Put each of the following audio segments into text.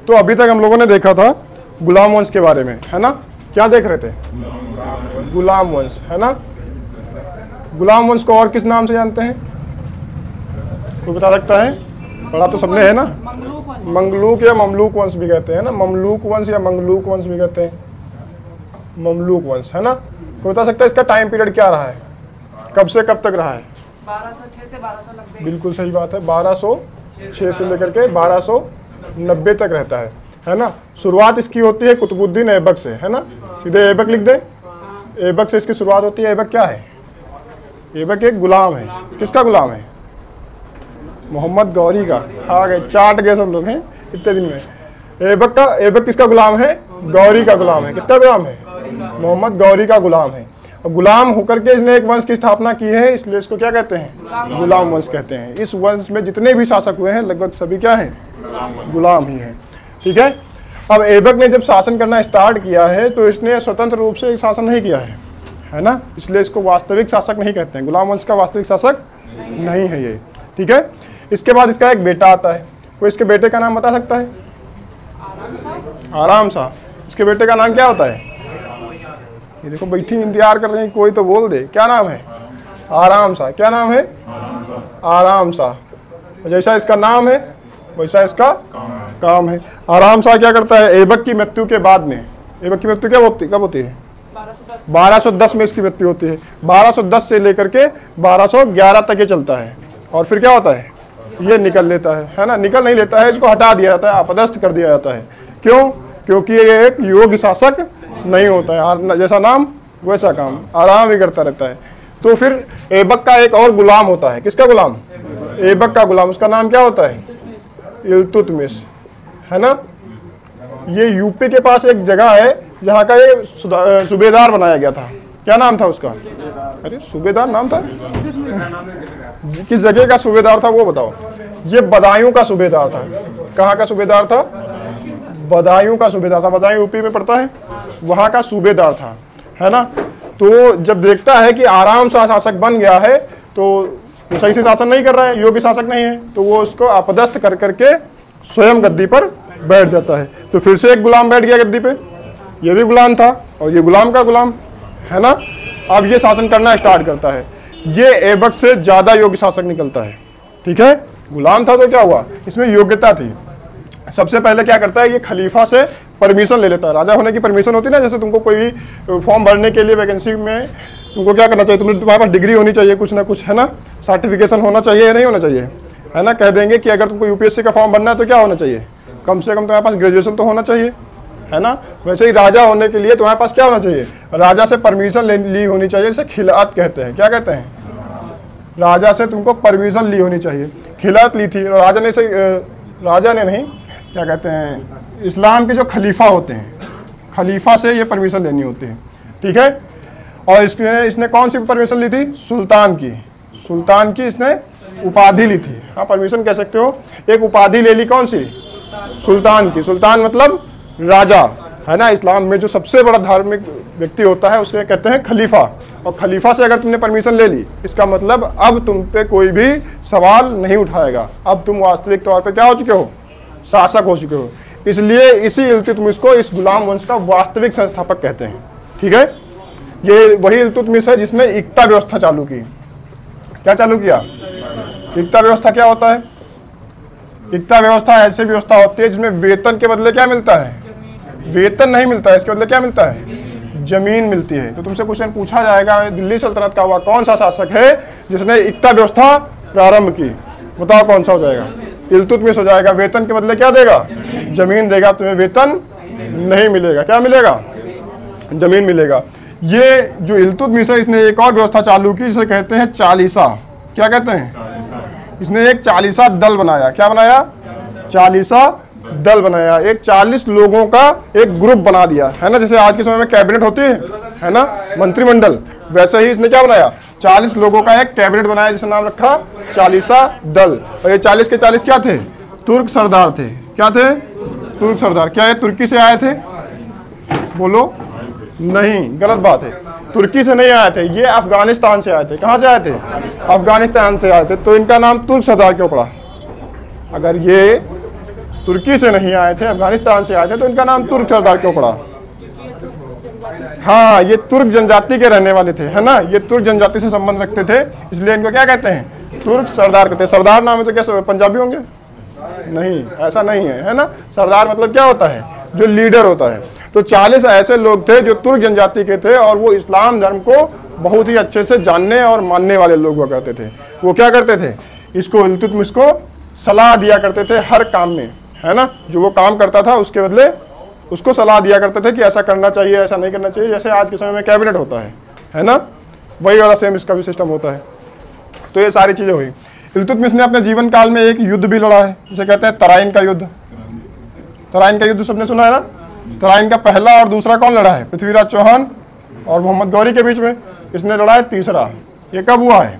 तो अभी तक हम लोगों ने देखा था गुलाम वंश के बारे में, है ना। क्या देख रहे थे? गुलाम वंश, है ना। गुलाम वंश को और किस नाम से जानते हैं? कोई बता सकता है? पढ़ा तो सबने है ना। मंगलूक या ममलूक वंश भी कहते हैं ना, ममलूक वंश या मंगलूक वंश भी कहते हैं, ममलूक वंश, है ना। कोई बता सकता है इसका टाइम पीरियड क्या रहा है, कब से कब तक रहा है? 1206 से 1290। बिल्कुल सही बात है, 1206 से लेकर के 1290 तक रहता है ना। शुरुआत इसकी होती है कुतुबुद्दीन ऐबक से, है ना। सीधे ऐबक लिख दे, ऐबक से इसकी शुरुआत होती है। ऐबक क्या है? ऐबक एक गुलाम है। किसका गुलाम है? मोहम्मद गौरी का। आ गए, चाट गए सब लोग हैं इतने दिन में। ऐबक किसका गुलाम है? गौरी का गुलाम है। किसका गुलाम है? मोहम्मद गौरी का गुलाम है। और गुलाम होकर के इसने एक वंश की स्थापना की है, इसलिए इसको क्या कहते हैं? गुलाम वंश कहते हैं। इस वंश में जितने भी शासक हुए हैं लगभग सभी क्या हैं? गुलाम ही हैं। ठीक है। अब ऐबक ने जब शासन करना स्टार्ट किया है तो इसने स्वतंत्र रूप से शासन नहीं किया है ना, इसलिए इसको वास्तविक शासक नहीं कहते हैं। गुलाम वंश का वास्तविक शासक नहीं है ये। ठीक है। इसके बाद इसका एक बेटा आता है। कोई इसके बेटे का नाम बता सकता है? आराम शाह। इसके बेटे का नाम क्या होता है? ये देखो बैठी इंतजार कर रही है, कोई तो बोल दे। क्या नाम है? आराम शाह। क्या नाम है? आराम शाह। जैसा इसका नाम है वैसा इसका काम है। आराम शाह क्या करता है? ऐबक की मृत्यु के बाद में, ऐबक की मृत्यु कब होती है? 1210 में इसकी मृत्यु होती है। 1210 से लेकर के 1211 तक ये चलता है। और फिर क्या होता है? ये निकल लेता है ना। निकल नहीं लेता है, इसको हटा दिया जाता है, अपदस्थ कर दिया जाता है। क्यों? क्योंकि ये एक योग्य शासक नहीं होता है। जैसा नाम वैसा काम, आराम ही करता रहता है। तो फिर ऐबक का एक और गुलाम होता है। किसका गुलाम? ऐबक का गुलाम। उसका नाम क्या होता है? इल्तुतमिश, है ना। ये यूपी के पास एक जगह है जहाँ का ये सूबेदार बनाया गया था। क्या नाम था उसका? अरे सूबेदार नाम था, किस जगह का सूबेदार था वो बताओ। ये बदायूं का सूबेदार था। कहाँ का सूबेदार था? बदायूं का सूबेदार था। बदायूं यूपी में पड़ता है, वहाँ का सूबेदार था, है ना। तो जब देखता है कि आराम शाह शासक बन गया है तो वो सही से शासन नहीं कर रहा है, योग्य शासक नहीं है, तो वो उसको अपदस्थ कर करके स्वयं गद्दी पर बैठ जाता है। तो फिर से एक गुलाम बैठ गया गद्दी पे। ये भी गुलाम था और ये गुलाम का गुलाम, है ना। अब ये शासन करना स्टार्ट करता है। ये ऐबक से ज़्यादा योग्य शासक निकलता है। ठीक है। गुलाम था तो क्या हुआ? इसमें योग्यता थी। सबसे पहले क्या करता है? ये खलीफा से परमिशन ले लेता है। राजा होने की परमिशन होती है ना, जैसे तुमको कोई भी फॉर्म भरने के लिए वैकेंसी में तुमको क्या करना चाहिए? तुम्हारे पास डिग्री होनी चाहिए कुछ ना कुछ, है ना। सर्टिफिकेशन होना चाहिए या नहीं होना चाहिए, है ना। कह देंगे कि अगर तुमको यूपीएससी का फॉर्म भरना है तो क्या होना चाहिए? कम से कम तुम्हारे पास ग्रेजुएशन तो होना चाहिए, है ना। वैसे ही राजा होने के लिए तुम्हारे पास क्या होना चाहिए? राजा से परमिशन ली होनी चाहिए। इसे खिलात कहते हैं। क्या कहते हैं? राजा से तुमको परमिशन ली होनी चाहिए। खिलात ली थी राजा ने। राजा ने नहीं, क्या कहते हैं, इस्लाम के जो खलीफा होते हैं, खलीफा से ये परमिशन लेनी होती है। ठीक है। और इसने कौन सी परमिशन ली थी? सुल्तान की। सुल्तान की इसने उपाधि ली थी। हाँ, परमिशन कह सकते हो। एक उपाधि ले ली, कौन सी? सुल्तान की। सुल्तान मतलब राजा, है ना। इस्लाम में जो सबसे बड़ा धार्मिक व्यक्ति होता है उसे कहते हैं खलीफा। और खलीफा से अगर तुमने परमिशन ले ली, इसका मतलब अब तुम पे कोई भी सवाल नहीं उठाएगा। अब तुम वास्तविक तौर पे क्या हो चुके हो? शासक हो चुके हो। इसलिए इसी इल्तुतमिश को इस गुलाम वंश का वास्तविक संस्थापक कहते हैं। ठीक है। ये वही इल्तुतमिश है जिसने इक्ता व्यवस्था चालू की। क्या चालू किया? इक्ता व्यवस्था क्या होता है? इक्ता व्यवस्था ऐसी व्यवस्था होती है जिसमें वेतन के बदले क्या मिलता है? वेतन नहीं मिलता है, इसके बदले क्या मिलता है? जमीन मिलती है। तो तुमसे क्वेश्चन पूछा जाएगा, दिल्ली सल्तनत का हुआ कौन सा शासक है जिसने इक्ता व्यवस्था प्रारंभ की? बताओ कौन सा हो जाएगा? इल्तुतमिश हो जाएगा। वेतन के बदले क्या देगा? जमीन देगा। तुम्हें वेतन नहीं मिलेगा, क्या मिलेगा? जमीन मिलेगा। ये जो इल्तुतमिश है इसने एक और व्यवस्था चालू की जिसे कहते हैं चालीसा। क्या कहते हैं? इसने एक चालीसा दल बनाया। क्या बनाया? चालीसा दल बनाया। एक 40 लोगों का एक ग्रुप बना दिया, है ना। जैसे आज के समय में कैबिनेट होती है ना, मंत्रिमंडल, वैसे ही इसने क्या बनाया? 40 लोगों का एक कैबिनेट बनाया जिसका नाम रखा चालीसा दल। और ये 40 के 40 क्या थे? तुर्क सरदार थे। क्या थे? तुर्क सरदार। क्या ये तुर्की से आए थे? बोलो नहीं, गलत बात है। तुर्की से नहीं आए थे, ये अफगानिस्तान से आए थे। कहाँ से आए थे? अफगानिस्तान से आए थे। तो इनका नाम तुर्क सरदार क्यों पड़ा? अगर ये तुर्की से नहीं आए थे, अफगानिस्तान से आए थे, तो इनका नाम तुर्क सरदार क्यों पड़ा? हाँ, ये तुर्क जनजाति के रहने वाले थे, है ना, ये तुर्क जनजाति से संबंध रखते थे, इसलिए इनको क्या कहते हैं? तुर्क सरदार कहते हैं। सरदार नाम है तो क्या पंजाबी होंगे? नहीं, ऐसा नहीं है, है ना। सरदार मतलब क्या होता है? जो लीडर होता है। तो 40 ऐसे लोग थे जो तुर्क जनजाति के थे और वो इस्लाम धर्म को बहुत ही अच्छे से जानने और मानने वाले लोग हुआ करते थे। वो क्या करते थे? इसको इल्तुतमिश को सलाह दिया करते थे हर काम में, है ना। जो वो काम करता था उसके बदले उसको सलाह दिया करते थे कि ऐसा करना चाहिए, ऐसा नहीं करना चाहिए, जैसे आज के समय में कैबिनेट होता है ना, वही वाला सेम इसका भी सिस्टम होता है। तो ये सारी चीज़ें हुई। इल्तुतमिश ने अपने जीवन काल में एक युद्ध भी लड़ा है, जिसे कहते हैं तराइन का युद्ध। तराइन का युद्ध सबने सुना है ना। तराइन का पहला और दूसरा कौन लड़ा है? पृथ्वीराज चौहान और मोहम्मद गौरी के बीच में। इसने लड़ा है तीसरा। ये कब हुआ है?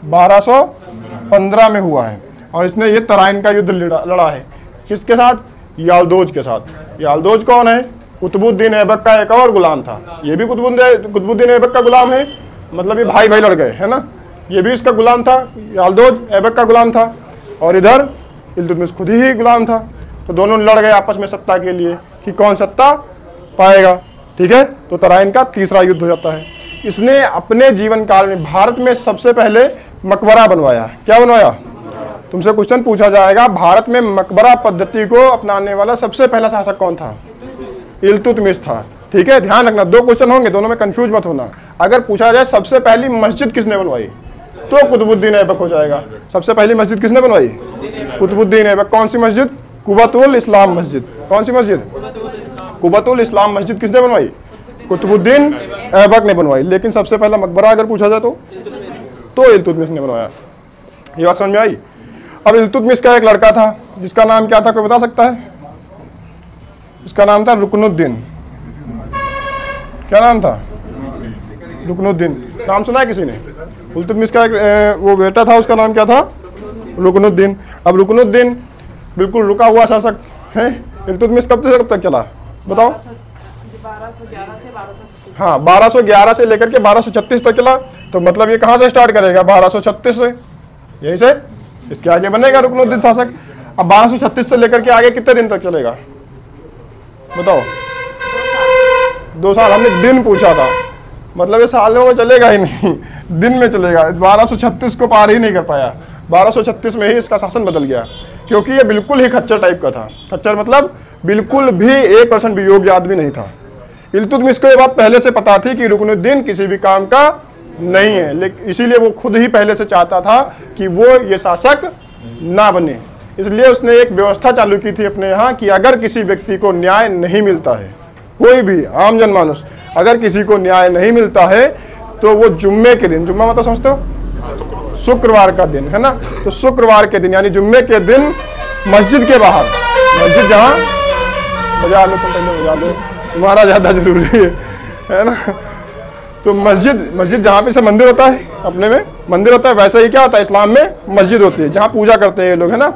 1215 में हुआ है। और इसने ये तराइन का युद्ध लड़ा है। किसके साथ? याल्दोज के साथ। याल्दोज कौन है? कुतुबुद्दीन ऐबक का एक और गुलाम था। ये भी कुतुबुद्दीन ऐबक का गुलाम है, मतलब ये भाई भाई लड़ गए, है ना। ये भी इसका गुलाम था, याल्दोज ऐबक का गुलाम था, और इधर इल्तुतमिश खुद ही गुलाम था। तो दोनों लड़ गए आपस में सत्ता के लिए कि कौन सत्ता पाएगा, ठीक है। तो तराइन का तीसरा युद्ध हो जाता है। इसने अपने जीवन काल में भारत में सबसे पहले मकबरा बनवाया। क्या बनवाया? तुमसे क्वेश्चन पूछा जाएगा, भारत में मकबरा पद्धति को अपनाने वाला सबसे पहला शासक कौन था? इल्तुतमिश था, ठीक है। ध्यान रखना, 2 क्वेश्चन होंगे, दोनों में कंफ्यूज मत होना। अगर पूछा जाए सबसे पहली मस्जिद किसने बनवाई, तो कुतुबुद्दीन ऐबक हो जाएगा। सबसे पहली मस्जिद किसने बनवाई? कुतुबुद्दीन ऐबक। कौन सी मस्जिद? कुबतुल इस्लाम मस्जिद। कौन सी मस्जिद? कुबतुल इस्लाम मस्जिद किसने बनवाई? कुतुबुद्दीन ऐबक ने बनवाई। लेकिन सबसे पहला मकबरा अगर पूछा जाए तो इल्तुतमिश ने बनवाया। ये बात समझ में आई? अब इल्तुतमिश का एक लड़का था जिसका नाम क्या था, कोई बता सकता है? इसका नाम था रुकनुद्दीन। क्या नाम था? रुकनुद्दीन। नाम सुना है किसी ने? इल्तुतमिश का एक वो बेटा था, उसका नाम क्या था? रुकनुद्दीन। अब रुकनुद्दीन बिल्कुल रुका हुआ शासक है। इल्तुतमिश कब से कब तक चला बताओ? 1211 से 1236। हाँ, 1211 से लेकर के 1236 तक चला। तो मतलब ये कहाँ से स्टार्ट करेगा? 1236 से, यही से इसके आगे बनेगा रुकनुद्दीन शासक। अब 1236 से लेकर के आगे कितने दिन तक चलेगा बताओ? 2 साल। हमने दिन पूछा था, मतलब ये सालों में चलेगा ही नहीं, दिन में चलेगा। 1236 को पार ही नहीं कर पाया। 1236 में ही इसका शासन बदल गया, क्योंकि ये बिल्कुल ही खच्चर टाइप का था। खच्चर मतलब बिल्कुल भी 1% भी योग्य आदमी नहीं था। इल्तुतमिश को ये बात पहले से पता थी कि रुकनुद्दीन किसी भी काम का नहीं है, लेकिन इसीलिए वो खुद ही पहले से चाहता था कि वो ये शासक ना बने। इसलिए उसने एक व्यवस्था चालू की थी अपने यहाँ कि अगर किसी व्यक्ति को न्याय नहीं मिलता है, कोई भी आम जनमानुस अगर किसी को न्याय नहीं मिलता है, तो वो जुम्मे के दिन, जुम्मा मतलब समझते हो? शुक्रवार का दिन, है ना। तो शुक्रवार के दिन यानी जुम्मे के दिन मस्जिद के बाहर, मस्जिद जहाँ बजा लो, तुम पहले बजा लो, तुम्हारा ज़्यादा जरूरी है ना। तो मस्जिद जहाँ पे से मंदिर होता है, अपने में मंदिर होता है, वैसे ही क्या होता है इस्लाम में मस्जिद होती है जहाँ पूजा करते हैं ये लोग, है ना।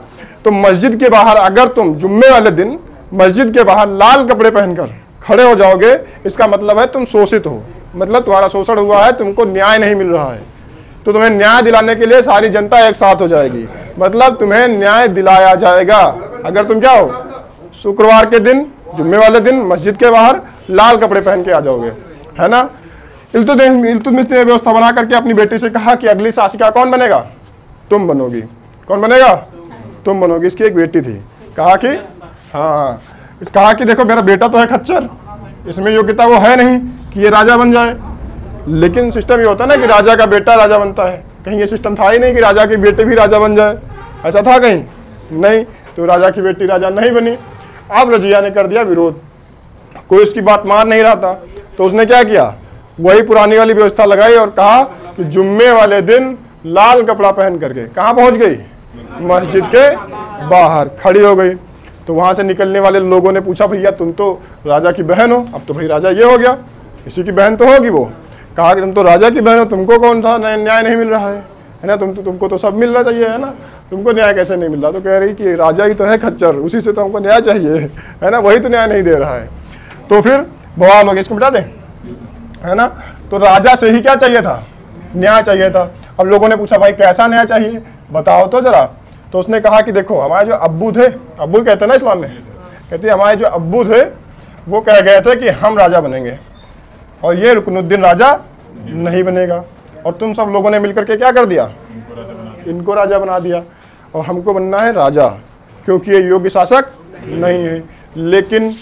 तो मस्जिद के बाहर अगर तुम जुम्मे वाले दिन मस्जिद के बाहर लाल कपड़े पहनकर खड़े हो जाओगे, इसका मतलब है तुम शोषित हो, मतलब तुम्हारा शोषण हुआ है, तुमको न्याय नहीं मिल रहा है। तो तुम्हें न्याय दिलाने के लिए सारी जनता एक साथ हो जाएगी, मतलब तुम्हें न्याय दिलाया जाएगा अगर तुम क्या हो, शुक्रवार के दिन जुम्मे वाले दिन मस्जिद के बाहर लाल कपड़े पहन के आ जाओगे, है ना। इल्तुतमिश ने व्यवस्था बना करके अपनी बेटी से कहा कि अगली शासिका कौन बनेगा? तुम बनोगी। कौन बनेगा? तुम बनोगी। इसकी एक बेटी थी, कहा कि हाँ, कहा कि देखो मेरा बेटा तो है खच्चर, इसमें योग्यता वो है नहीं कि ये राजा बन जाए। लेकिन सिस्टम ये होता है ना कि राजा का बेटा राजा बनता है, कहीं ये सिस्टम था ही नहीं कि राजा के बेटे भी राजा बन जाए, ऐसा था कहीं नहीं। तो राजा की बेटी राजा नहीं बनी। अब रजिया ने कर दिया विरोध, कोई उसकी बात मान नहीं रहा था, तो उसने क्या किया, वही पुरानी वाली व्यवस्था लगाई और कहा कि जुम्मे वाले दिन लाल कपड़ा पहन करके कहाँ पहुंच गई? मस्जिद के बाहर खड़ी हो गई। तो वहां से निकलने वाले लोगों ने पूछा, भैया तुम तो राजा की बहन हो, अब तो भाई राजा ये हो गया, इसी की बहन तो होगी वो। कहा कि तुम तो राजा की बहन हो, तुमको कौन सा न्याय नहीं मिल रहा है ना, तुमको तो सब मिलना चाहिए, है ना, तुमको न्याय कैसे नहीं मिल रहा? तो कह रही कि राजा ही तो है खच्चर, उसी से तो हमको न्याय चाहिए, है ना, वही तो न्याय नहीं दे रहा है। तो फिर बवाल हो गया, इसको मिटा दें, है ना। तो राजा से ही क्या चाहिए था? न्याय चाहिए था। अब लोगों ने पूछा, भाई कैसा न्याय चाहिए बताओ तो जरा। तो उसने कहा कि देखो हमारे जो अब्बू थे, अब्बू कहते हैं ना इस्लाम में, कहते हैं हमारे जो अब्बू थे वो कह गए थे कि हम राजा बनेंगे और ये रुकनुद्दीन राजा नहीं बनेगा, और तुम सब लोगों ने मिलकर के क्या कर दिया, इनको राजा बना दिया, और हमको बनना है राजा क्योंकि ये योग्य शासक नहीं है। लेकिन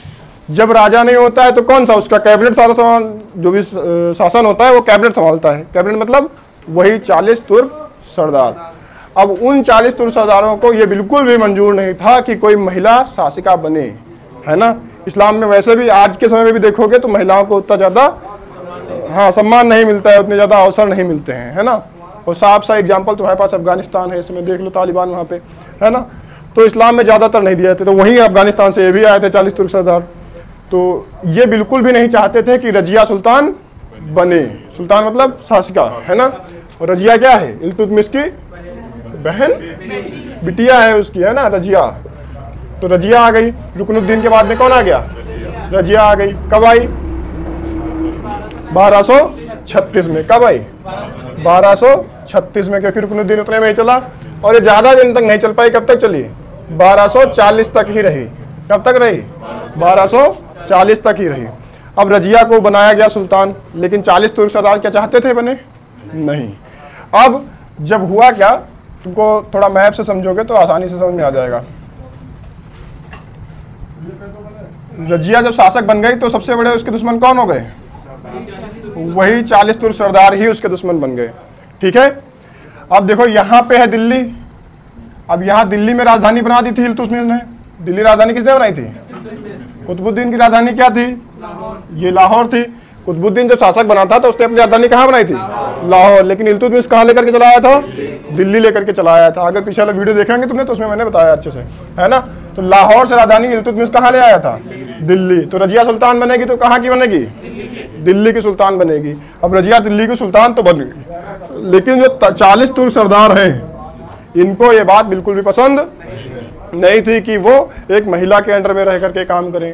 जब राजा नहीं होता है तो कौन सा, उसका कैबिनेट सारा सामान जो भी शासन होता है वो कैबिनेट संभालता है। कैबिनेट मतलब वही 40 तुर्क सरदार। अब उन 40 तुर्क सरदारों को ये बिल्कुल भी मंजूर नहीं था कि कोई महिला शासिका बने, है ना। इस्लाम में वैसे भी आज के समय में भी देखोगे तो महिलाओं को उतना ज़्यादा सम्मान नहीं मिलता है, उतने ज़्यादा अवसर नहीं मिलते हैं, है ना। और साफ सा एग्जाम्पल तुम्हारे पास अफगानिस्तान है, इसमें देख लो तालिबान वहाँ पे, है ना। तो इस्लाम में ज़्यादातर नहीं दिए थे, तो वहीं अफगानिस्तान से ये भी आए थे 40 तुर्क सरदार। तो ये बिल्कुल भी नहीं चाहते थे कि रजिया सुल्तान बने। सुल्तान मतलब शासिका, है ना। और रजिया क्या है, इल्तुतमिश की बहन, बिटिया है उसकी, है ना, रजिया। तो रजिया आ गई। रुकनुद्दीन के बाद में कौन आ गया, रजिया आ गई। कब आई, 1236 में। कब आई, 1236 में, क्योंकि रुकनुद्दीन उतने में ही चला और ये ज़्यादा दिन तक नहीं चल पाई। कब तक चली, 1240 तक ही रही। कब तक रही, 1240 तक ही रही। अब रजिया को बनाया गया सुल्तान, लेकिन 40 तुर्क सरदार क्या चाहते थे, बने नहीं। अब जब हुआ क्या, तुमको थोड़ा मैप से समझोगे तो आसानी से समझ में आ जाएगा। रजिया जब शासक बन गई तो सबसे बड़े उसके दुश्मन कौन हो गए, वही 40 तुर्क सरदार ही उसके दुश्मन बन गए। ठीक है। अब देखो यहाँ पे है दिल्ली। अब यहाँ दिल्ली में राजधानी बना दी थी इल्तुतमिश ने। दिल्ली राजधानी किसने बनाई थी, कुतुबुद्दीन की राजधानी क्या थी, ये लाहौर थी। कुतुबुद्दीन जब शासक बना था तो उसने अपनी राजधानी कहाँ बनाई थी, लाहौर। लेकिन इल्तुतमिश कहाँ लेकर के चला आया था, दिल्ली लेकर के चला आया था। अगर पीछे वाला वीडियो देखेंगे तुमने तो उसमें मैंने बताया अच्छे से, है ना। तो लाहौर से राजधानी इल्तुतमिश कहाँ ले आया था, दिल्ली। तो रजिया सुल्तान बनेगी तो कहाँ की बनेगी, दिल्ली की सुल्तान बनेगी। अब रजिया दिल्ली की सुल्तान तो बन गई, लेकिन जो 40 तुर्क सरदार हैं इनको ये बात बिल्कुल भी पसंद नहीं थी कि वो एक महिला के अंडर में रह करके काम करें।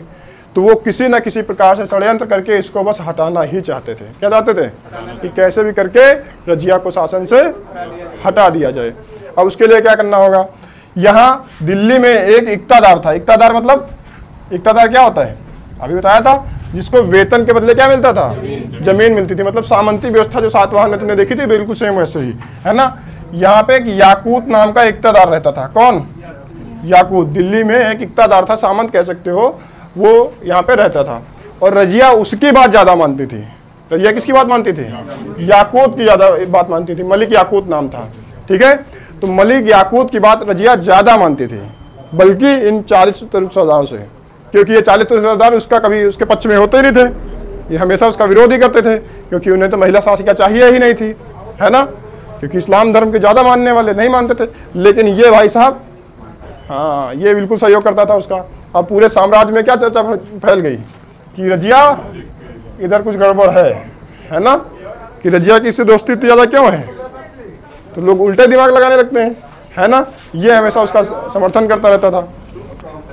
तो वो किसी न किसी प्रकार से षड्यंत्र करके इसको बस हटाना ही चाहते थे। क्या चाहते थे, कि कैसे भी करके रजिया को शासन से हटा दिया जाए। अब उसके लिए क्या करना होगा, यहाँ दिल्ली में एक इक्तादार था। इक्तादार मतलब, इक्तादार क्या होता है, अभी बताया था, जिसको वेतन के बदले क्या मिलता था, जमीन मिलती थी। मतलब सामंती व्यवस्था जो सातवाहन में तुमने देखी थी, बिल्कुल सेम वैसे ही, है ना। यहाँ पे एक याकूत नाम का इक्तादार रहता था। कौन, याकूत। दिल्ली में एक इक्तादार था, सामंत कह सकते हो, वो यहाँ पे रहता था। और रजिया उसकी बात ज्यादा मानती थी। रजिया किसकी बात मानती थी, याकूत की ज्यादा बात मानती थी। मलिक याकूत नाम था। ठीक है। तो मलिक याकूत की बात रजिया ज्यादा मानती थी, बल्कि इन 40 तुर्क सरदारों से, क्योंकि ये 40 तुर्क सरदार उसका कभी उसके पक्ष में होते ही नहीं थे। ये हमेशा उसका विरोध ही करते थे, क्योंकि उन्हें तो महिला शासिका चाहिए ही नहीं थी, है ना। क्योंकि इस्लाम धर्म के ज़्यादा मानने वाले नहीं मानते थे। लेकिन ये भाई साहब, हाँ, ये बिल्कुल सहयोग करता था उसका। अब पूरे साम्राज्य में क्या चर्चा फैल गई कि रजिया इधर कुछ गड़बड़ है ना, कि रजिया की इससे दोस्ती इतनी ज़्यादा क्यों है। तो लोग उल्टे दिमाग लगाने लगते हैं, है ना। ये हमेशा उसका समर्थन करता रहता था।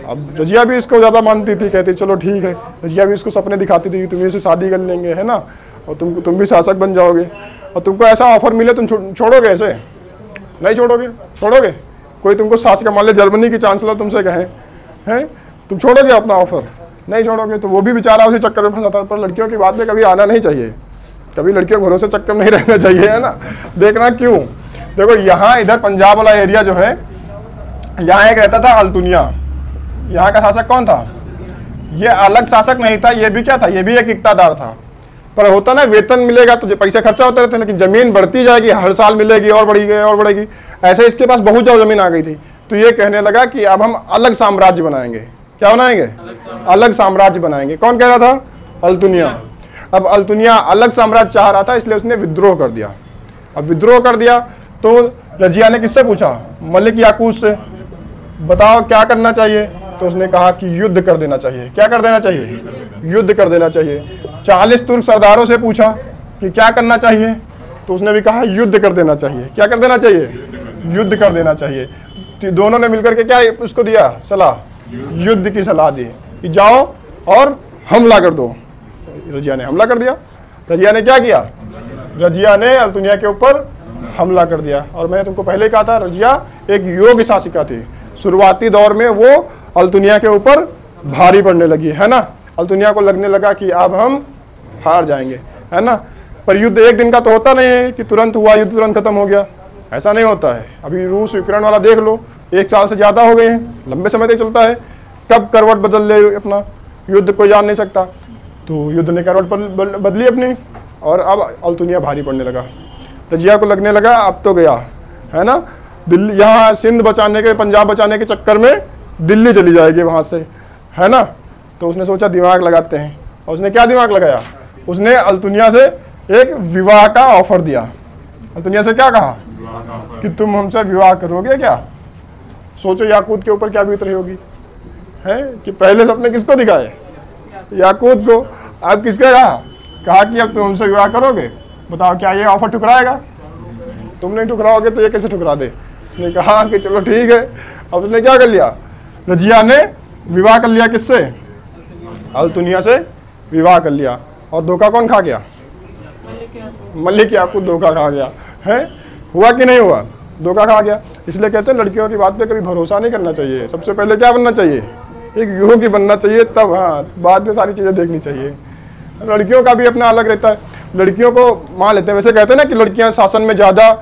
अब रजिया भी इसको ज़्यादा मानती थी, कहती चलो ठीक है। रजिया भी इसको सपने दिखाती थी कि तुम इससे शादी कर लेंगे, है ना, और तुम भी शासक बन जाओगे, और तुमको ऐसा ऑफर मिले तुम छोड़ोगे ऐसे, नहीं छोड़ोगे। छोड़ोगे, कोई तुमको शासक, मान ले जर्मनी की चांसलर तुमसे कहें, हैं, तुम छोड़ोगे अपना ऑफर, नहीं छोड़ोगे। तो वो भी बेचारा उसी चक्कर में फंसा था। पर लड़कियों की बात में कभी आना नहीं चाहिए, कभी लड़कियों को भरोसे चक्कर में नहीं रहना चाहिए, है ना। देखना क्यों, देखो यहाँ इधर पंजाब वाला एरिया जो है, यहाँ एक रहता था अल्तुनिया। यहाँ का शासक कौन था, ये अलग शासक नहीं था, ये भी क्या था, ये भी एक इक्तादार था। पर होता ना, वेतन मिलेगा तो पैसे खर्चा होते रहते, लेकिन जमीन बढ़ती जाएगी, हर साल मिलेगी और बढ़ेगी और बढ़ेगी। ऐसे इसके पास बहुत ज़्यादा जमीन आ गई थी। तो ये कहने लगा कि अब हम अलग साम्राज्य बनाएंगे। क्या बनाएंगे, अलग साम्राज्य बनाएंगे। कौन कह रहा था, अल्तुनिया। अब अल्तुनिया अलग साम्राज्य चाह रहा था, इसलिए उसने विद्रोह कर दिया। अब विद्रोह कर दिया तो रजिया ने किससे पूछा, मलिक याकूत से, बताओ क्या करना चाहिए। तो उसने कहा कि युद्ध कर देना चाहिए। क्या कर देना चाहिए, युद्ध कर देना चाहिए। 40 तुर्क सरदारों से पूछा कि क्या करना चाहिए, तो उसने भी कहा युद्ध कर देना चाहिए। क्या कर देना चाहिए, युद्ध कर देना चाहिए। तो दोनों ने मिलकर के क्या उसको दिया, सलाह, युद्ध की सलाह दी कि जाओ और हमला कर दो। रजिया ने हमला कर दिया। रजिया ने क्या किया, रजिया ने अल्तुनिया के ऊपर हमला कर दिया। और मैंने तुमको पहले कहा था रजिया एक योग्य शासिका थी। शुरुआती दौर में वो अल्तुनिया के ऊपर भारी पड़ने लगी, है ना। अल्तुनिया को लगने लगा कि अब हम हार जाएंगे, है ना। पर युद्ध एक दिन का तो होता नहीं है कि तुरंत हुआ युद्ध तुरंत खत्म हो गया, ऐसा नहीं होता है। अभी रूस यूक्रेन वाला देख लो, 1 साल से ज़्यादा हो गए हैं, लंबे समय तक चलता है। कब करवट बदल ले अपना युद्ध कोई जान नहीं सकता। तो युद्ध ने करवट बदली अपनी, और अब अल्तुनिया भारी पड़ने लगा। रजिया को लगने लगा अब तो गया, है ना। दिल्ली, यहाँ सिंध बचाने के, पंजाब बचाने के चक्कर में दिल्ली चली जाएगी वहाँ से, है ना। तो उसने सोचा दिमाग लगाते हैं, और उसने क्या दिमाग लगाया, उसने अल्तुनिया से एक विवाह का ऑफर दिया। अल्तुनिया से क्या कहा कि तुम हमसे विवाह करोगे क्या। सोचो याकूत के ऊपर क्या बीत रही होगी, है कि पहले सपने किसको दिखाए, याकूत को। अब किसके कहा कि अब तुम हमसे विवाह करोगे, बताओ क्या ये ऑफर ठुकराएगा। तुम नहीं ठुकराओगे तो ये कैसे ठुकरा दे। उसने कहा कि चलो ठीक है। अब उसने क्या कर लिया, रजिया ने विवाह कर लिया किससे, अल्तुनिया से विवाह कर लिया। और धोखा कौन खा गया, मलिक याकूत धोखा खा गया, है। हुआ कि नहीं हुआ, धोखा खा गया। इसलिए कहते हैं लड़कियों की बात पे कभी भरोसा नहीं करना चाहिए। सबसे पहले क्या बनना चाहिए, एक योग्य बनना चाहिए, तब हाँ बाद में सारी चीज़ें देखनी चाहिए। लड़कियों का भी अपना अलग रहता है, लड़कियों को मान लेते हैं। वैसे कहते हैं ना कि लड़कियां शासन में ज़्यादा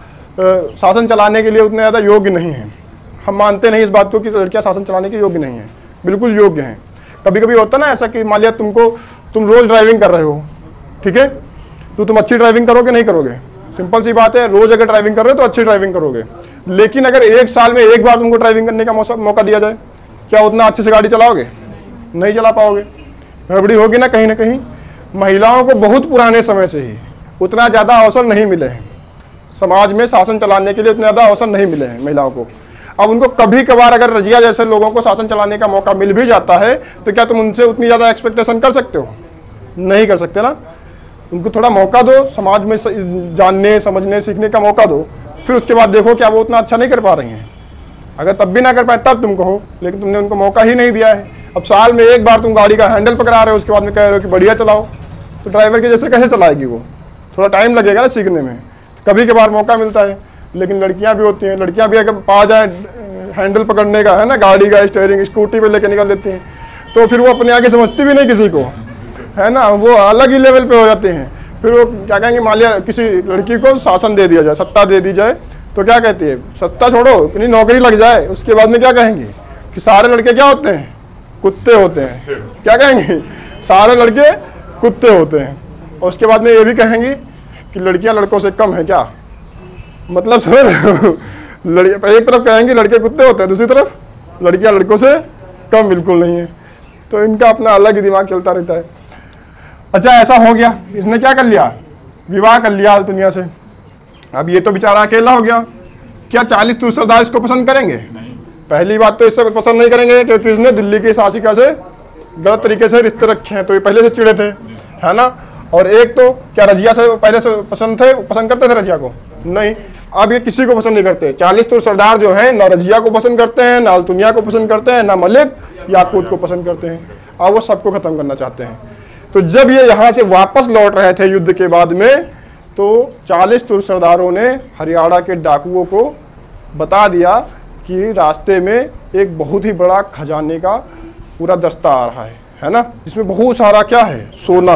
शासन चलाने के लिए उतने ज़्यादा योग्य नहीं हैं। हम मानते नहीं इस बात को कि लड़कियां शासन चलाने के योग्य नहीं हैं, बिल्कुल योग्य हैं। कभी कभी होता ना ऐसा कि मान लिया तुम रोज़ ड्राइविंग कर रहे हो, ठीक है, तो तुम अच्छी ड्राइविंग करोगे नहीं करोगे, सिंपल सी बात है। रोज़ अगर ड्राइविंग कर रहे हो तो अच्छी ड्राइविंग करोगे। लेकिन अगर 1 साल में 1 बार तुमको ड्राइविंग करने का मौका दिया जाए, क्या उतना अच्छे से गाड़ी चलाओगे, नहीं चला पाओगे, गड़बड़ी होगी ना कहीं ना कहीं। महिलाओं को बहुत पुराने समय से ही उतना ज़्यादा अवसर नहीं मिले हैं, समाज में शासन चलाने के लिए उतने ज़्यादा अवसर नहीं मिले हैं महिलाओं को। अब उनको कभी कभार अगर रजिया जैसे लोगों को शासन चलाने का मौका मिल भी जाता है तो क्या तुम उनसे उतनी ज़्यादा एक्सपेक्टेशन कर सकते हो, नहीं कर सकते ना। उनको थोड़ा मौका दो, समाज में जानने समझने सीखने का मौका दो, फिर उसके बाद देखो क्या वो उतना अच्छा नहीं कर पा रही हैं। अगर तब भी ना कर पाए तब तुम कहो, लेकिन तुमने उनको मौका ही नहीं दिया है। अब साल में 1 बार तुम गाड़ी का हैंडल पकड़ा रहे हो, उसके बाद में कह रहे हो कि बढ़िया चलाओ, तो ड्राइवर के जैसे कैसे चलाएगी वो, थोड़ा टाइम लगेगा ना सीखने में। कभी कभार मौका मिलता है। लेकिन लड़कियां भी होती हैं, लड़कियां भी अगर पा जाए हैंडल पकड़ने का, है ना, गाड़ी का स्टीयरिंग स्कूटी पे लेके निकल लेती हैं, तो फिर वो अपने आगे समझती भी नहीं किसी को, है ना, वो अलग ही लेवल पे हो जाते हैं। फिर वो क्या कहेंगे, मान लिया किसी लड़की को शासन दे दिया जाए, सत्ता दे दी जाए, तो क्या कहती है, सत्ता छोड़ो कि नौकरी लग जाए। उसके बाद में क्या कहेंगे कि सारे लड़के क्या होते हैं, कुत्ते होते हैं। क्या कहेंगे, सारे लड़के कुत्ते होते हैं। और उसके बाद में ये भी कहेंगे कि लड़कियां लड़कों से कम है क्या, मतलब सर एक तरफ कहेंगे लड़के कुत्ते होते हैं, दूसरी तरफ लड़कियां लड़कों से कम बिल्कुल नहीं है। तो इनका अपना अलग ही दिमाग चलता रहता है। अच्छा ऐसा हो गया, इसने क्या कर लिया, विवाह कर लिया अल्तुनिया से। अब ये तो बेचारा अकेला हो गया। क्या 40 सरदार इसको पसंद करेंगे? पहली बात तो इससे पसंद नहीं करेंगे क्योंकि इसने दिल्ली की शासिका से गलत तरीके से रिश्ते रखे हैं, तो ये पहले से चिड़े थे, है ना। और एक तो क्या रजिया से पहले से पसंद करते थे रजिया को? नहीं। अब ये किसी को पसंद नहीं करते। 40 सरदार जो हैं ना रजिया को पसंद करते हैं, ना अल्तुनिया को पसंद करते हैं, ना मलिक याकूत को पसंद करते हैं। अब वो सबको खत्म करना चाहते हैं। तो जब ये यहाँ से वापस लौट रहे थे युद्ध के बाद में, तो 40 सरदारों ने हरियाणा के डाकुओं को बता दिया कि रास्ते में एक बहुत ही बड़ा खजाने का पूरा दस्ता आ रहा है ना, जिसमें बहुत सारा क्या है, सोना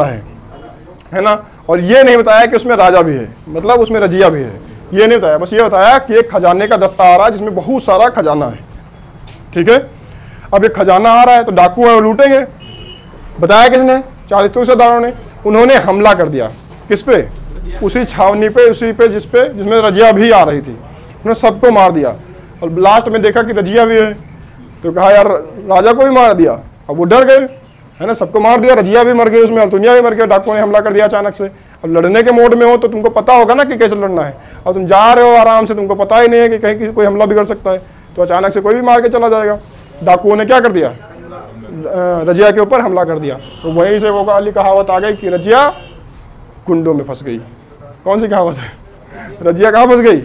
है ना। और ये नहीं बताया कि उसमें राजा भी है, मतलब उसमें रजिया भी है, ये नहीं बताया। बस ये बताया कि एक खजाने का दस्ता आ रहा है जिसमें बहुत सारा खजाना है, ठीक है। अब एक खजाना आ रहा है तो डाकू है वो लूटेंगे। बताया किसने? 40 सरदारों ने। उन्होंने हमला कर दिया किस पे? उसी छावनी पे, उसी पे जिसमें रजिया भी आ रही थी। उन्होंने सबको मार दिया और लास्ट में देखा कि रजिया भी है, तो कहा यार राजा को भी मार दिया। अब वो डर गए, है ना, सबको मार दिया, रजिया भी मर गई, उसमें अल्तुनिया भी मर गया। डाकुओं ने हमला कर दिया अचानक से। अब लड़ने के मोड में हो तो तुमको पता होगा ना कि कैसे लड़ना है, और तुम जा रहे हो आराम से, तुमको पता ही नहीं है कि कहीं कोई हमला भी कर सकता है, तो अचानक से कोई भी मार के चला जाएगा। डाकुओं ने क्या कर दिया, रजिया के ऊपर हमला कर दिया। तो वहीं से वो वाली कहावत आ गई कि रजिया गुंडों में फंस गई। कौन सी कहावत है? रजिया कहाँ फंस गई?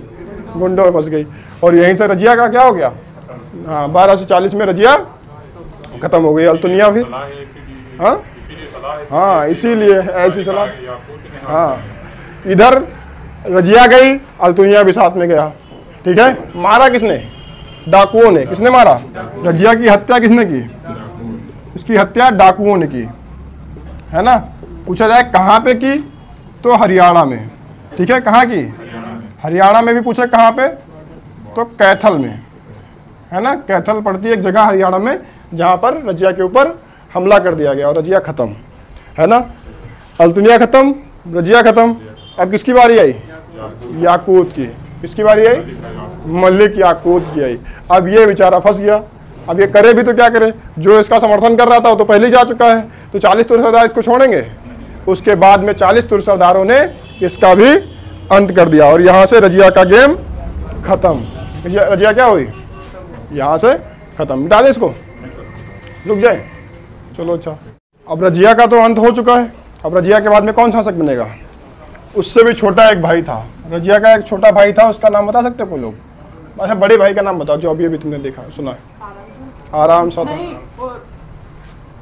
गुंडों में फंस गई। और यहीं से रजिया का क्या हो गया, हाँ 1240 में रजिया खत्म हो गई। अल्तुनिया भी, हाँ इसीलिए ऐसी सलाह। हाँ इधर रजिया गई, अल्तुनिया भी साथ में गया। ठीक है, मारा किसने? डाकुओं ने। किसने मारा? रजिया की हत्या किसने की? इसकी हत्या डाकुओं ने की, है ना। पूछा जाए कहाँ पे की, तो हरियाणा में। ठीक है, कहाँ की? हरियाणा में भी पूछा कहाँ पे, तो कैथल में, है ना। कैथल पड़ती है एक जगह हरियाणा में, जहाँ पर रजिया के ऊपर हमला कर दिया गया और रजिया खत्म, है ना। अल्तुनिया खत्म, रजिया खत्म। अब किसकी बारी आई? याकूत की। किसकी बारी आई? मलिक याकूत की आई। अब ये बेचारा फंस गया। अब ये करे भी तो क्या करे, जो इसका समर्थन कर रहा था वो तो पहले ही जा चुका है, तो 40 तुर्क सरदार इसको छोड़ेंगे। उसके बाद में 40 तुर्क सरदारों ने इसका भी अंत कर दिया और यहाँ से रजिया का गेम खत्म। रजिया क्या हुई? यहाँ से खत्म। मिटा दे इसको, रुक जाए। चलो अच्छा, अब रजिया का तो अंत हो चुका है। अब रजिया के बाद में कौन शासक बनेगा? उससे भी छोटा एक भाई था, रजिया का एक छोटा भाई था, उसका नाम बता सकते हो कोई लोग? अच्छा, बड़े भाई का नाम बताओ जो अभी अभी तुमने देखा सुना है। आराम सा था,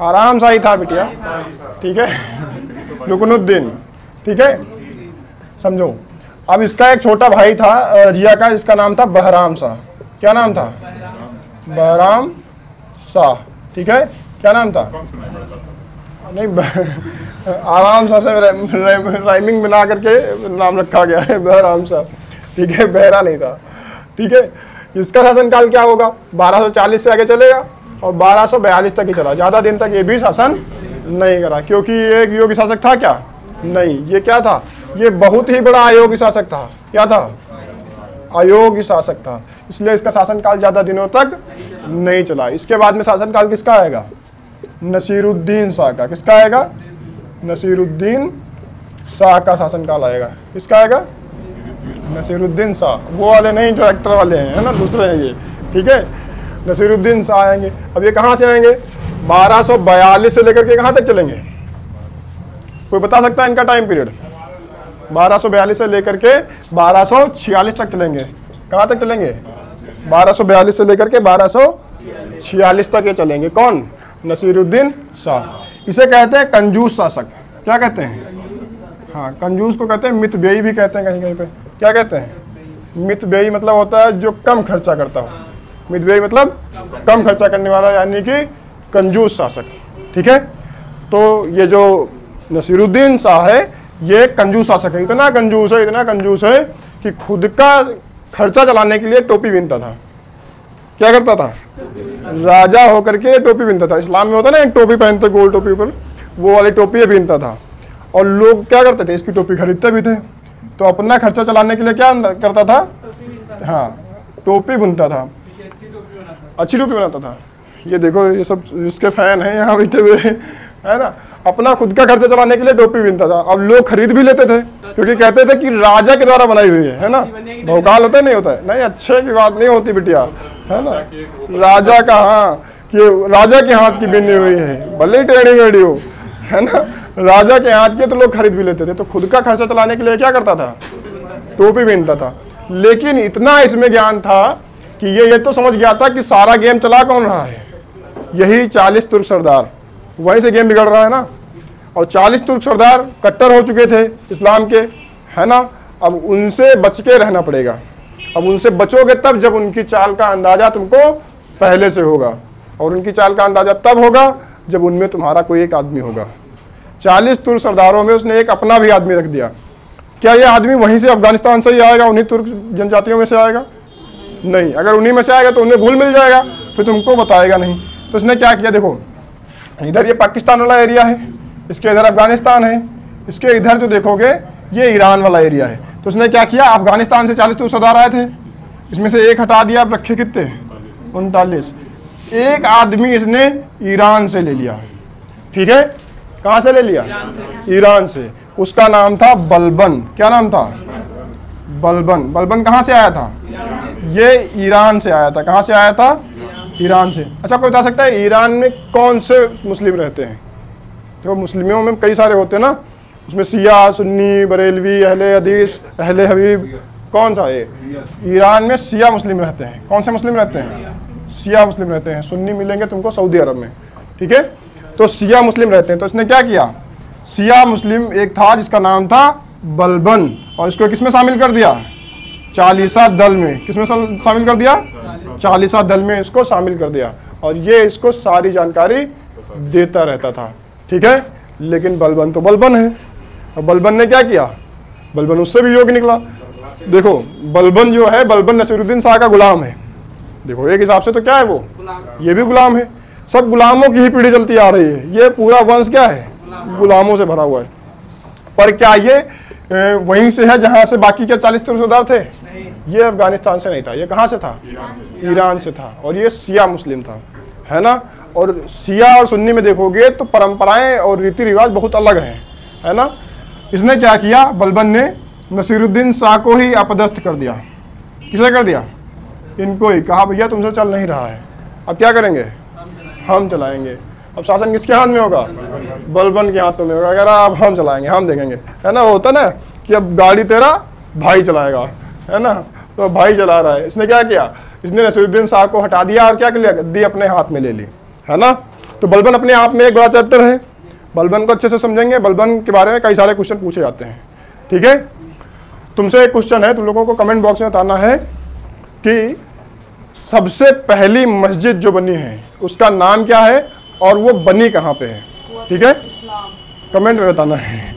आराम सा ही था बिटिया। ठीक है, रुकनुद्दीन। ठीक है, समझो। अब इसका एक छोटा भाई था रजिया का, जिसका नाम था बहराम शाह। क्या नाम था? बहराम शाह। ठीक है, क्या नाम था? नहीं, आराम शाह से राइमिंग बना करके नाम रखा गया है बहराम शाह। ठीक है, बहरा नहीं था। ठीक है, इसका शासनकाल क्या होगा? 1240 से आगे चलेगा और 1242 तक ही चला। ज़्यादा दिन तक ये भी शासन नहीं करा, क्योंकि ये एक योगी शासक था क्या? नहीं, ये क्या था? ये बहुत ही बड़ा अयोग्य शासक था। क्या था? अयोग्य शासक था, इसलिए इसका शासनकाल ज़्यादा दिनों तक नहीं चला। इसके बाद में शासनकाल किसका आएगा? नसीरुद्दीन शाह का। किसका आएगा? नसीरुद्दीन शाह का शासनकाल आएगा। किसका आएगा? नसीरुद्दीन शाह। वो वाले नहीं जो एक्टर वाले हैं, है ना, दूसरे हैं ये। ठीक है, नसीरुद्दीन शाह आएंगे। अब ये कहाँ से आएंगे? 1242 से लेकर के कहाँ तक चलेंगे? कोई बता सकता है इनका टाइम पीरियड? 1242 से लेकर के 1246 तक चलेंगे। कहाँ तक चलेंगे? 1242 से लेकर के 1246 तक ये चलेंगे। कौन? नसीरुद्दीन शाह। इसे कहते हैं कंजूस शासक। क्या कहते हैं? हाँ, कंजूस को कहते हैं मितव्ययी भी कहते हैं कहीं कहीं पे। क्या कहते हैं? मितव्ययी मतलब होता है जो कम खर्चा करता हो। मितव्ययी मतलब कम खर्चा करने वाला, यानी कि कंजूस शासक। ठीक है, तो ये जो नसीरुद्दीन शाह है ये कंजूस शासक है। इतना कंजूस है, इतना कंजूस है कि खुद का खर्चा चलाने के लिए टोपी बीनता था। क्या करता था? राजा होकर के टोपी बीनता था। इस्लाम में होता है ना, एक टोपी पहनते गोल टोपी पर, वो वाली टोपी बीनता था। और लोग क्या करते थे? इसकी टोपी खरीदते भी थे। तो अपना खर्चा चलाने के लिए क्या करता था? हाँ, टोपी बुनता था, अच्छी टोपी बनाता था। ये देखो, ये सब इसके फैन हैं यहाँ बैठे हुए, है ना। अपना खुद का खर्चा चलाने के लिए टोपी बीनता था। अब लोग खरीद भी लेते थे, क्योंकि कहते थे कि राजा के द्वारा बनाई हुई है ना। भौकाल होता है, नहीं होता है? नहीं, अच्छे की बात नहीं होती बिटिया, है ना। राजा का, हाँ, कि राजा के हाथ की बनी हुई है, भले ही टेढ़ी मेढ़ी हो, है ना। राजा के हाथ के तो लोग खरीद भी लेते थे। तो खुद का खर्चा चलाने के लिए क्या करता था? टोपी बीनता था। लेकिन इतना इसमें ज्ञान था कि ये तो समझ गया था कि सारा गेम चला कौन रहा है? यही 40 तुर्क सरदार। वहीं से गेम बिगड़ रहा है ना। और 40 तुर्क सरदार कट्टर हो चुके थे इस्लाम के, है ना। अब उनसे बच के रहना पड़ेगा। अब उनसे बचोगे तब जब उनकी चाल का अंदाजा तुमको पहले से होगा, और उनकी चाल का अंदाजा तब होगा जब उनमें तुम्हारा कोई एक आदमी होगा। 40 तुर्क सरदारों में उसने एक अपना भी आदमी रख दिया। क्या ये आदमी वहीं से अफगानिस्तान से ही आएगा? उन्हीं तुर्क जनजातियों में से आएगा? नहीं। अगर उन्हीं में से आएगा तो उन्हें भूल मिल जाएगा, फिर तुमको बताएगा नहीं। तो उसने क्या किया? देखो, इधर ये पाकिस्तान वाला एरिया है, इसके इधर अफगानिस्तान है, इसके इधर जो देखोगे ये ईरान वाला एरिया है। तो उसने क्या किया? अफगानिस्तान से 40 तुर्क सरदार आए थे, इसमें से एक हटा दिया। अब रखे कितने? 39। एक आदमी इसने ईरान से ले लिया। ठीक है, कहाँ से ले लिया? ईरान से। उसका नाम था बलबन। क्या नाम था? बलबन। बलबन कहाँ से आया था? ये ईरान से आया था। कहाँ से आया था? ईरान से। अच्छा, कोई बता सकता है ईरान में कौन से मुस्लिम रहते हैं? तो मुस्लिमों में कई सारे होते हैं ना, उसमें शिया, सुन्नी, बरेलवी, अहले हदीस, अहले हबीब, कौन सा है? ईरान में शिया मुस्लिम रहते हैं। कौन से मुस्लिम रहते हैं? शिया मुस्लिम रहते हैं। सुन्नी मिलेंगे तुमको सऊदी अरब में। ठीक है, तो शिया मुस्लिम रहते हैं। तो इसने क्या किया? शिया मुस्लिम एक था जिसका नाम था बलबन, और इसको किसमें शामिल कर दिया? चालीसा दल में। किसमें शामिल कर दिया? चालीसा दल में इसको शामिल कर दिया, और ये इसको सारी जानकारी देता रहता था। ठीक है, लेकिन बलबन तो बलबन है, और बलबन ने क्या किया? बलबन उससे भी योग्य निकला। देखो बलबन जो है, बलबन नसीरुद्दीन शाह का गुलाम है। देखो एक हिसाब से तो क्या है वो? ये भी गुलाम है। सब गुलामों की ही पीढ़ी चलती आ रही है। ये पूरा वंश क्या है? गुलामों से भरा हुआ है। पर क्या ये वहीं से है जहां से बाकी के 40 सरदार थे? ये अफगानिस्तान से नहीं था। ये कहाँ से था? ईरान से था, और ये शिया मुस्लिम था, है ना। और शिया और सुन्नी में देखोगे तो परंपराएं और रीति रिवाज बहुत अलग हैं, है ना। इसने क्या किया? बलबन ने नसीरुद्दीन शाह को ही अपदस्थ कर दिया। किसे कर दिया? इनको ही। कहा भैया तुमसे चल नहीं रहा है, अब क्या करेंगे? हम चलाएंगे। अब शासन किसके हाथ में होगा? बलबन के हाथ में होगा। कह रहा अब हम चलाएंगे, हम देखेंगे, है ना। होता ना कि अब गाड़ी तेरा भाई चलाएगा, है ना। तो भाई चला रहा है। इसने क्या किया? इसने नसीरुद्दीन शाह को हटा दिया और क्या कर लिया? गद्दी अपने हाथ में ले ली, है ना। तो बलबन अपने आप में एक बड़ा चैप्टर है। बलबन को अच्छे से समझेंगे। बलबन के बारे में कई सारे क्वेश्चन पूछे जाते हैं। ठीक है, तुमसे एक क्वेश्चन है, तुम लोगों को कमेंट बॉक्स में बताना है कि सबसे पहली मस्जिद जो बनी है उसका नाम क्या है और वो बनी कहाँ पे है। ठीक है, कमेंट में बताना है।